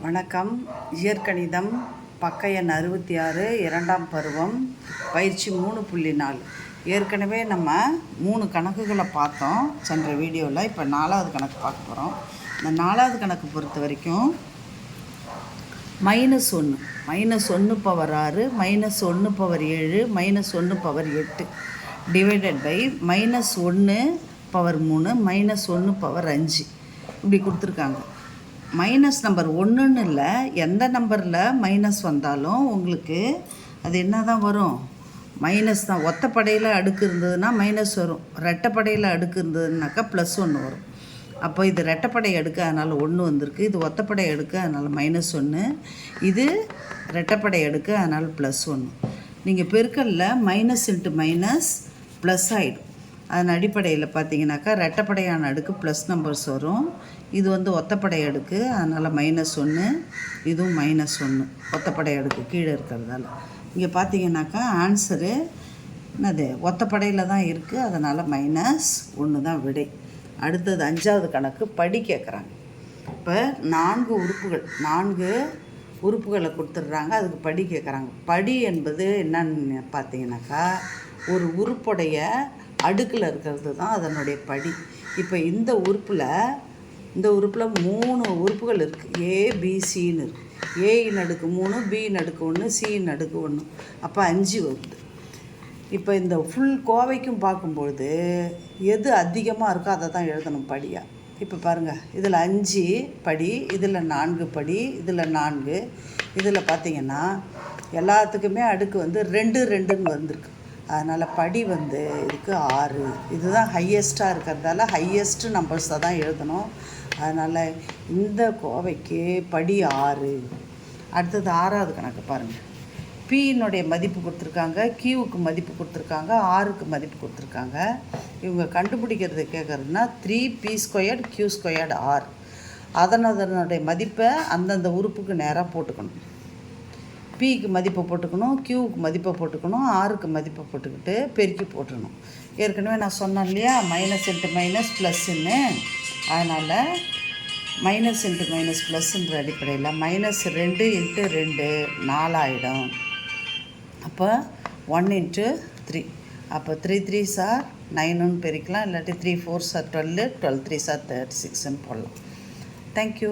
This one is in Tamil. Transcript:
வணக்கம். இயற்கணிதம் பக்க எண் 66 இரண்டாம் பருவம் பயிற்சி 3.4. ஏற்கனவே நம்ம 3 கணக்குகளை பார்த்தோம் சென்ற வீடியோவில். இப்போ 4வது கணக்கு பார்க்க போகிறோம். இந்த 4வது கணக்கு பொறுத்த வரைக்கும் -1 -1 power 6 -1 power 7 -1 power 8 divided by -1 power 3 -1 power 5 இப்படி கொடுத்துருக்காங்க. மைனஸ் நம்பர் 1ன்னு இல்லை, எந்த நம்பரில் மைனஸ் வந்தாலும் உங்களுக்கு அது என்ன தான் வரும்? மைனஸ் தான். ஒத்தப்படையில் அடுக்கு இருந்ததுன்னா மைனஸ் வரும், ரெட்டைப்படையில் அடுக்கு இருந்ததுனாக்கா +1 வரும். அப்போ இது ரெட்டைப்படை அடுக்கு, அதனால் 1 வந்திருக்கு. இது ஒத்தப்படை அடுக்கு, அதனால் -1. இது ரெட்டைப்படை அடுக்கு, அதனால் +1. நீங்கள் பெருக்கல்ல மைனஸ் இன்ட்டு மைனஸ் ப்ளஸ் ஆகிடும். அதன் அடிப்படையில் பார்த்தீங்கன்னாக்கா ரெட்டைப்படையான அடுக்கு ப்ளஸ் நம்பர்ஸ் வரும். இது ஒத்தப்படை அடுக்கு, அதனால் -1. இதுவும் -1 ஒத்தப்படை அடுக்கு கீழே இருக்கிறதால. இங்கே பார்த்தீங்கன்னாக்கா ஆன்சரு என்னது? ஒத்தப்படையில் தான் இருக்குது, அதனால் -1 தான் விடை. அடுத்தது 5வது கணக்கு படி கேட்குறாங்க. இப்போ 4 உறுப்புகளை கொடுத்துட்றாங்க, அதுக்கு படி கேட்குறாங்க. படி என்பது என்னன்னு பார்த்தீங்கன்னாக்கா ஒரு உறுப்புடைய அடுக்கில் இருக்கிறது தான் அதனுடைய படி. இப்போ இந்த உறுப்பில் 3 உறுப்புகள் இருக்குது. ABCன்னு இருக்குது. A-ன் அடுக்கு 3, B-ன் அடுக்கு 1, C-ன் அடுக்கு 1, அப்போ 5 வருது. இப்போ இந்த ஃபுல் கோவைக்கும் பார்க்கும்பொழுது எது அதிகமாக இருக்கோ அதை தான் எழுதணும் படியாக. இப்போ பாருங்கள், இதில் 5 படி, இதில் 4 படி, இதில் 4, இதில் பார்த்திங்கன்னா எல்லாத்துக்குமே அடுக்கு 2 2ன்னு வந்திருக்கு. அதனால் படி இதுக்கு 6. இதுதான் ஹையஸ்ட்டாக இருக்கிறதால ஹையஸ்ட்டு நம்பர்ஸை தான் எழுதணும். அதனால் இந்த கோவைக்கு படி 6. அடுத்தது 6வது கணக்கு பாருங்கள். P-னுடைய மதிப்பு கொடுத்துருக்காங்க, Q-க்கு மதிப்பு கொடுத்துருக்காங்க, R-க்கு மதிப்பு கொடுத்துருக்காங்க. இவங்க கண்டுபிடிக்கிறது கேட்குறதுனா 3P² Q² R. அதனுடைய மதிப்பை அந்தந்த உறுப்புக்கு நேராக போட்டுக்கணும். P-க்கு மதிப்பை போட்டுக்கணும், Q-க்கு மதிப்பை போட்டுக்கணும், R-க்கு மதிப்பை போட்டுக்கிட்டு பெருக்கி போட்டுக்கணும். ஏற்கனவே நான் சொன்னேன் இல்லையா, மைனஸ் இன்ட்டு மைனஸ் ப்ளஸ்ன்னு. அதனால் மைனஸ் இன்ட்டு மைனஸ் ப்ளஸ்ன்ற அடிப்படையில் -2 × 2 4 ஆகிடும். அப்போ 1 × 3, அப்போ 3 3s are 9ன்னு பெருக்கலாம். இல்லாட்டி 3 4s are 12, 12 3s are 36ன்னு போடலாம். தேங்க்யூ.